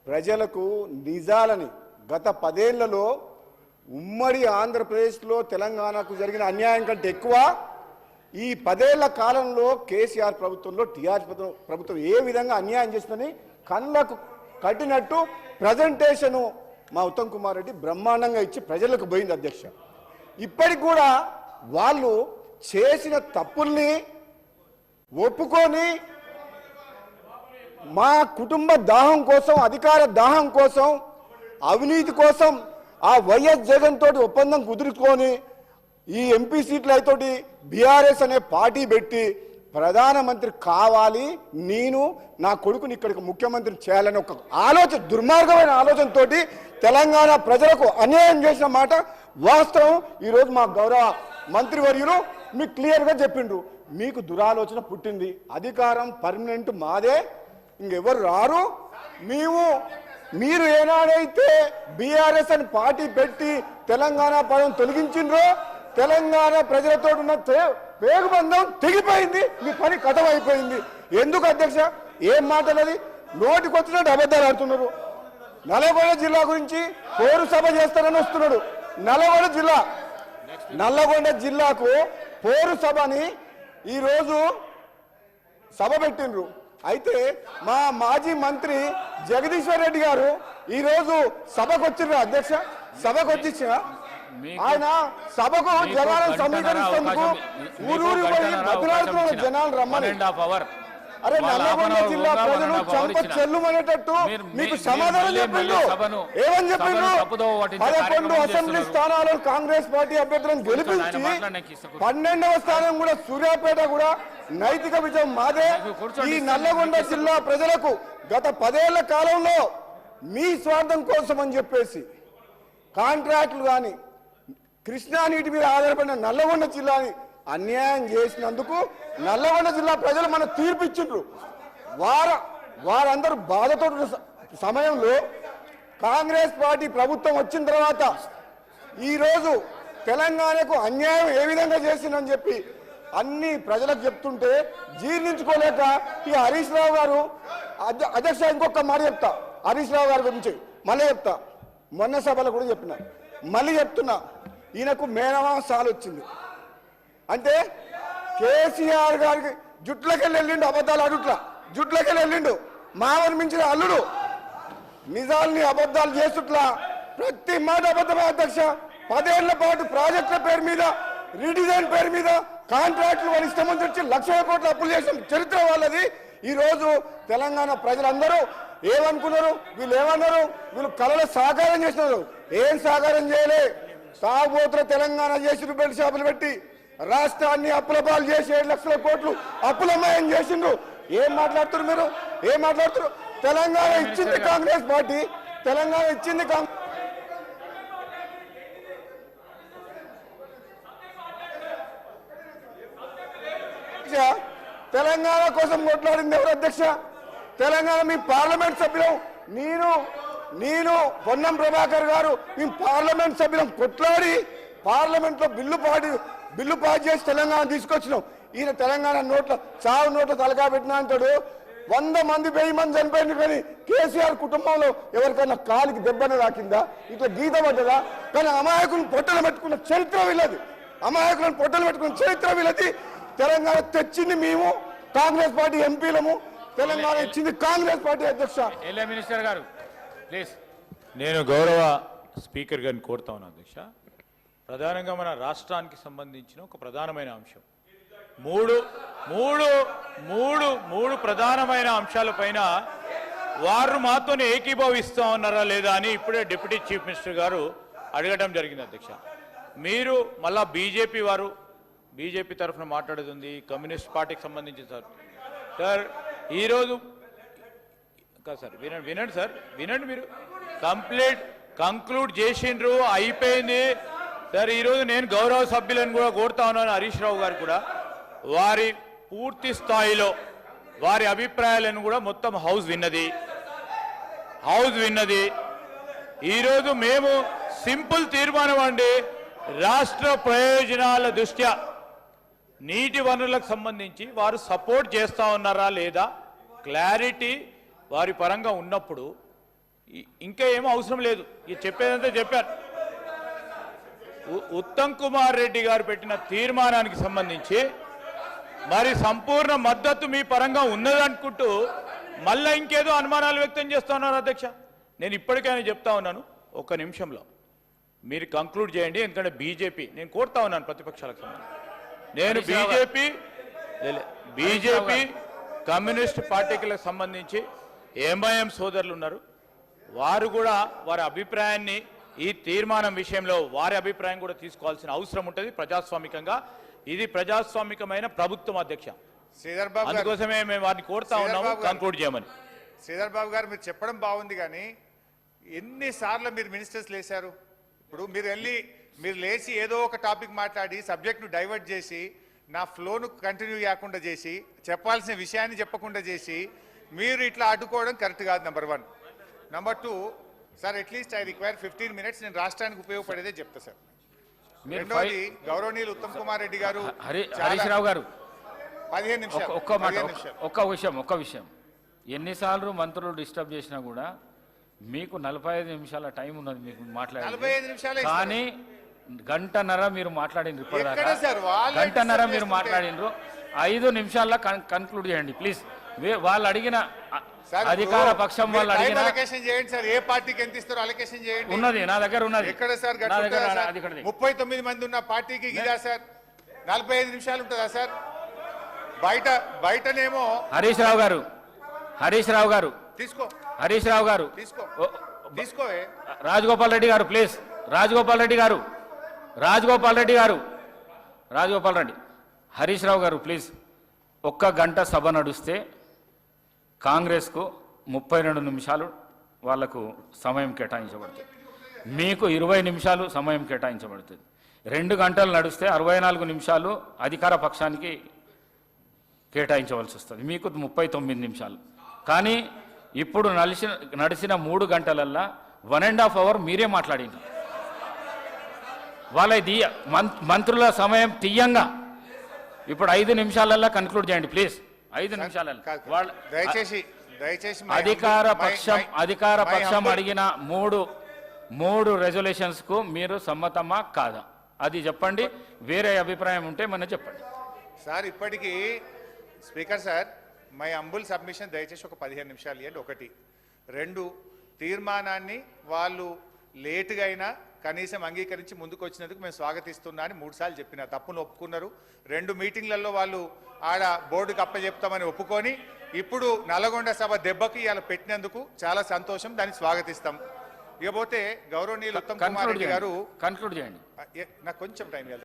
ప్రజలకు నిజాలని గత 10 ఏళ్లలో ఉమ్మడి ఆంధ్రప్రదేశ్లో తెలంగాణకు జరిగిన అన్యాయం కంటే ఎక్కువ ఈ 10 ఏళ్ల కాలంలో కేసీఆర్ ప్రభుత్వంలో టీఆర్ఎస్ ప్రభుత్వం ఏ విధంగా అన్యాయం చేస్తుందని కళ్ళకు కట్టినట్టు ప్రజెంటేషన్ మా ఉత్తమ్ కుమార్ రెడ్డి బ్రహ్మాండంగా ఇచ్చి ప్రజలకు పోయింది అధ్యక్ష. ఇప్పటికి కూడా వాళ్ళు చేసిన తప్పుల్ని ఒప్పుకొని మా కుటుంబ దాహం కోసం, అధికార దాహం కోసం, అవినీతి కోసం ఆ వైఎస్ జగన్ తోటి ఒప్పందం కుదుర్చుకొని ఈ ఎంపీ సీట్లతోటి బీఆర్ఎస్ అనే పార్టీ పెట్టి ప్రధానమంత్రి కావాలి, నేను నా కొడుకుని ఇక్కడికి ముఖ్యమంత్రిని చేయాలని ఒక ఆలోచన, దుర్మార్గమైన ఆలోచనతోటి తెలంగాణ ప్రజలకు అన్యాయం చేసిన మాట వాస్తవం. ఈరోజు మా గౌరవ మంత్రివర్యులు మీకు క్లియర్గా చెప్పిండ్రు, మీకు దురాలోచన పుట్టింది, అధికారం పర్మనెంట్ మాదే, ఇంకెవరు రారు. మీరు ఏనాడైతే బీఆర్ఎస్ అని పార్టీ పెట్టి తెలంగాణ పదం తొలగించిండ్రో తెలంగాణ ప్రజలతో ఉన్న పేగుబంధం తెగిపోయింది, మీ పని కథం అయిపోయింది. ఎందుకు అధ్యక్ష ఏం మాటలది? నోటికొచ్చినట్టు అబద్ధాలు ఆడుతున్నారు. నల్లగొండ జిల్లా గురించి పోరు సభ చేస్తారని వస్తున్నాడు. నల్లగొండ జిల్లాకు పోరు సభని ఈరోజు సభ పెట్టిండ్రు. అయితే మా మాజీ మంత్రి జగదీశ్వర్ రెడ్డి గారు ఈరోజు సభకు వచ్చిండ్రు అధ్యక్ష. సభకు వచ్చిన ఆయన సభకు జనాలను సమీకరిస్తేందుకు ఊరూరి పోయి బతిలాడుతున్న జనాలు రమ్మని. అరే నల్లగొండ జిల్లా ప్రజలు చంప చెల్లుమనేటట్టు మీకు సమాధానం చెప్పిండు. ఏమని చెప్పిండు? 11 అసెంబ్లీ స్థానాలను కాంగ్రెస్ పార్టీ అభ్యర్థులను గెలిపించి 12వ స్థానం కూడా సూర్యాపేట కూడా నైతిక విజయం మాదే. ఈ నల్లగొండ జిల్లా ప్రజలకు గత 10 ఏళ్ల కాలంలో మీ స్వార్థం కోసం అని చెప్పేసి కాంట్రాక్టులు కానీ కృష్ణా నీటి మీద ఆధారపడిన నల్లగొండ జిల్లాని అన్యాయం చేసినందుకు నల్లగొండ జిల్లా ప్రజలు మన తీర్పిచ్చిండ్రు. వారందరూ బాధతో సమయంలో కాంగ్రెస్ పార్టీ ప్రభుత్వం వచ్చిన తర్వాత ఈరోజు తెలంగాణకు అన్యాయం ఏ విధంగా చేసిందని చెప్పి అన్ని ప్రజలకు చెప్తుంటే జీర్ణించుకోలేక ఈ హరీష్ రావు గారు అధ్యక్ష ఇంకొక మాట చెప్తా హరీష్ రావు గారి గురించి మళ్ళీ చెప్తా. మొన్న సభలో కూడా చెప్పిన, మళ్ళీ చెప్తున్నా, ఈయనకు మేనమాసాలు వచ్చింది అంటే కేసీఆర్ గారికి జుట్లకెళ్ళి వెళ్ళిండు, అబద్ధాలు అడుట్లా జుట్లకెళ్ళి వెళ్ళిండు, మావని మించిన అల్లుడు, నిజాల్ని అబద్ధాలు చేస్తుట్లా ప్రతి మాట అబద్ధమే అధ్యక్ష. 10 ఏళ్ల పాటు ప్రాజెక్టుల పేరు మీద, రీడిజైన్ పేరు మీద కాంట్రాక్టులు వాళ్ళు ఇష్టం నుంచి వచ్చి 1,00,000 కోట్ల అప్పులు చేసిన చరిత్ర వాళ్ళది. ఈరోజు తెలంగాణ ప్రజలందరూ ఏమనుకున్నారు? వీళ్ళు ఏమన్నారు? వీళ్ళు కళలో సాకారం చేసినారు. ఏం సాకారం చేయలే, తాగుబోతుల తెలంగాణ చేసి బెల్ట్ షాపులు పెట్టి రాష్ట్రాన్ని అప్పుల పాలు చేసి 7,00,000 కోట్లు అప్పులమయం చేసిండ్రు. ఏం మాట్లాడుతున్నారు మీరు? ఏం మాట్లాడుతున్నారు? తెలంగాణ ఇచ్చింది కాంగ్రెస్ పార్టీ, తెలంగాణ ఇచ్చింది తెలంగాణ కోసం కొట్లాడింది ఎవరు అధ్యక్ష? తెలంగాణ మీ పార్లమెంట్ సభ్యులం, నేను పొన్నం ప్రభాకర్ గారు మీ పార్లమెంట్ సభ్యులం కొట్లాడి పార్లమెంట్లో బిల్లు పాస్ చేసి తెలంగాణ తీసుకొచ్చినాం. ఈయన తెలంగాణ చావు నోట్ల తలకా పెట్టినా అంటాడు. 100 మంది 1000 మంది చనిపోయింది, కానీ కేసీఆర్ కుటుంబంలో ఎవరికైనా కాలికి దెబ్బన రాకిందా, ఇట్లా గీత పడ్డదా? కానీ అమాయకులను పొట్టలు పెట్టుకున్న చరిత్ర వీళ్ళది, అమాయకులను పొట్టలు పెట్టుకున్న చరిత్ర వీళ్ళది. తెలంగాణ తెచ్చింది మేము కాంగ్రెస్ పార్టీ ఎంపీలము, తెలంగాణ ఇచ్చింది కాంగ్రెస్ పార్టీ అధ్యక్ష. మినిస్టర్ గారు ప్లీజ్. నేను గౌరవ స్పీకర్ గారిని కోరుతా ఉన్నాను అధ్యక్ష. ప్రధానంగా మన రాష్ట్రానికి సంబంధించిన ఒక ప్రధానమైన అంశం, మూడు ప్రధానమైన అంశాలపైన వారు మాతోనే ఏకీభవిస్తా ఉన్నారా లేదా అని ఇప్పుడే డిప్యూటీ చీఫ్ మినిస్టర్ గారు అడగడం జరిగింది అధ్యక్ష. మీరు మళ్ళా బీజేపీ తరఫున మాట్లాడుతుంది, కమ్యూనిస్ట్ పార్టీకి సంబంధించి సార్ ఈరోజు సార్ వినండి సార్, మీరు కంక్లూడ్ చేసిండ్రు, అయిపోయింది సార్. ఈరోజు నేను గౌరవ సభ్యులను కూడా కోరుతా ఉన్నాను, హరీష్ రావు గారు కూడా వారి పూర్తి స్థాయిలో వారి అభిప్రాయాలను కూడా మొత్తం హౌస్ విన్నది. ఈరోజు మేము సింపుల్ తీర్మానం అండి, రాష్ట్ర ప్రయోజనాల దృష్ట్యా నీటి వనరులకు సంబంధించి వారు సపోర్ట్ చేస్తా ఉన్నారా లేదా క్లారిటీ వారి పరంగా ఉన్నప్పుడు ఇంకా ఏమో అవసరం లేదు. ఇది చెప్పేదంతా చెప్పారు. ఉత్తమ్ కుమార్ రెడ్డి గారు పెట్టిన తీర్మానానికి సంబంధించి మరి సంపూర్ణ మద్దతు మీ పరంగా ఉన్నదనుకుంటూ మళ్ళా ఇంకేదో అనుమానాలు వ్యక్తం చేస్తా ఉన్నారు అధ్యక్ష. నేను ఇప్పటికైనా చెప్తా ఉన్నాను, ఒక్క నిమిషంలో మీరు కంక్లూడ్ చేయండి. ఎందుకంటే బీజేపీ, నేను కోరుతా ఉన్నాను ప్రతిపక్షాలకు సంబంధించి, నేను బీజేపీ కమ్యూనిస్ట్ పార్టీలకు సంబంధించి ఎంఐఎం సోదరులు ఉన్నారు. వారు కూడా వారి అభిప్రాయాన్ని ఈ తీర్మానం విషయంలో వారి అభిప్రాయం కూడా తీసుకోవాల్సిన అవసరం ఉంటుంది ప్రజాస్వామికంగా. ఇది ప్రజాస్వామికమైన ప్రభుత్వం అధ్యక్ష. శ్రీధర్ బాబు అందుకోసమే మేము వారిని కోరుతా ఉన్నాము కంక్లూడ్ చేయమని. శ్రీధర్ బాబు గారు మీరు చెప్పడం బాగుంది, కానీ ఎన్నిసార్లు మీరు మినిస్టర్స్ లేశారు? ఇప్పుడు మీరు లేచి ఏదో ఒక టాపిక్ మాట్లాడి సబ్జెక్ట్ను డైవర్ట్ చేసి నా ఫ్లోను కంటిన్యూ చేయకుండా చేసి చెప్పాల్సిన విషయాన్ని చెప్పకుండా చేసి మీరు ఇట్లా అడ్డుకోవడం కరెక్ట్ కాదు. Number 1. Number 2, sir at least I require 15 minutes. నేను రాష్ట్రానికి ఉపయోగపడేదే చెప్తా సార్. రెండోది, గౌరవనీయులు ఉత్తమ్ కుమార్ రెడ్డి గారు, హరీష్ రావు గారు 15 నిమిషాలు. ఒక్క విషయం ఎన్నిసార్లు మంత్రులు డిస్టర్బ్ చేసినా కూడా మీకు 45 నిమిషాల టైం ఉన్నది మీకు 45 నిమిషాలే మాట్లాడాలి. కానీ గంటన్నర మీరు మాట్లాడినరు. ఎక్కడ సార్? వాళ్ళే గంటన్నర disturb మీరు చేస్తుంటే. మాట్లాడినరు. 5 నిమిషాల్లో కన్క్లూడ్ చేయండి ప్లీజ్. వాళ్ళు అడిగిన సార్, అధికార పక్షం మీరు వాళ్ళు టైం అడిగిన అలొకేషన్ చేయండి సార్. ఏ పార్టీకి ఎంత ఇస్తారో అలొకేషన్ చేయండి. ఉన్నది నా దగ్గర ఉన్నది. ఎక్కడ సార్? నా దగ్గర అది ఇక్కడది. 39 మంది ఉన్న పార్టీకి ఇదా సార్? 45 నిమిషాలు ఉంటుందా సార్? బయటనేమో హరీష్ రావు గారు తీసుకో తీసుకోవే. రాజగోపాల్ రెడ్డి గారు ప్లీజ్. రాజగోపాల్ రెడ్డి హరీష్ రావు గారు ప్లీజ్. 1 గంట సభ నడుస్తే కాంగ్రెస్కు 32 నిమిషాలు వాళ్లకు సమయం కేటాయించబడుతుంది. మీకు 20 నిమిషాలు సమయం కేటాయించబడుతుంది. 2 గంటలు నడిస్తే 64 నిమిషాలు అధికార పక్షానికి కేటాయించవలసి వస్తుంది. మీకు 39 నిమిషాలు. కానీ ఇప్పుడు నడిచిన 3 గంటలల్లా 1.5 hour మీరే మాట్లాడింది. వాళ్ళ మంత్రుల సమయం తీయంగా ఇప్పుడు 5 నిమిషాలల్లా కన్క్లూడ్ చేయండి ప్లీజ్. 5 నిమిషాలల్లో దయచేసి అధికార పక్షం అడిగిన మూడు రెజల్యూషన్స్ కు మీరు సమ్మతమా కాదా అది చెప్పండి. వేరే అభిప్రాయం ఉంటే మన చెప్పండి సార్. ఇప్పటికీ స్పీకర్ సార్, మై అంబుల్ సబ్మిషన్ దయచేసి ఒక 15 నిమిషాలు ఇవ్వండి. 1. 2, తీర్మానాన్ని వాళ్ళు లేటుగా అయినా కనీసం అంగీకరించి ముందుకు వచ్చినందుకు మేము స్వాగతిస్తున్నా అని 3 సార్లు చెప్పిన తప్పును ఒప్పుకున్నారు. 2 మీటింగ్లలో వాళ్ళు ఆడ బోర్డుకి అప్పచెప్తామని ఒప్పుకొని ఇప్పుడు నల్గొండ సభ దెబ్బకి ఇవాళ పెట్టినందుకు చాలా సంతోషం, దాన్ని స్వాగతిస్తాం. ఇకపోతే గౌరవనీయులు ఉత్తమ్ కుమార్ రెడ్డి గారు కన్క్లూడ్ చేయండి. నాకు కొంచెం టైం